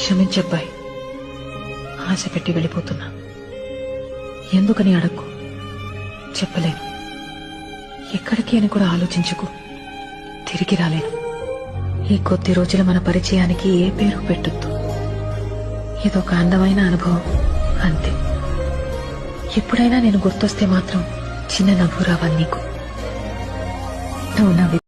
క్షమించబ్బాయి, ఆశ పెట్టి వెళ్ళిపోతున్నా. ఎందుకని అడక్కు, చెప్పలేను. ఎక్కడికి అని కూడా ఆలోచించుకు, తిరిగి రాలేను. ఈ కొద్ది రోజుల మన పరిచయానికి ఏ పేరు పెట్టొద్దు. ఇదొక అందమైన అనుభవం అంతే. ఎప్పుడైనా నేను గుర్తొస్తే మాత్రం చిన్న నవ్వు రావాలి నీకు. నువ్వు నవ్వి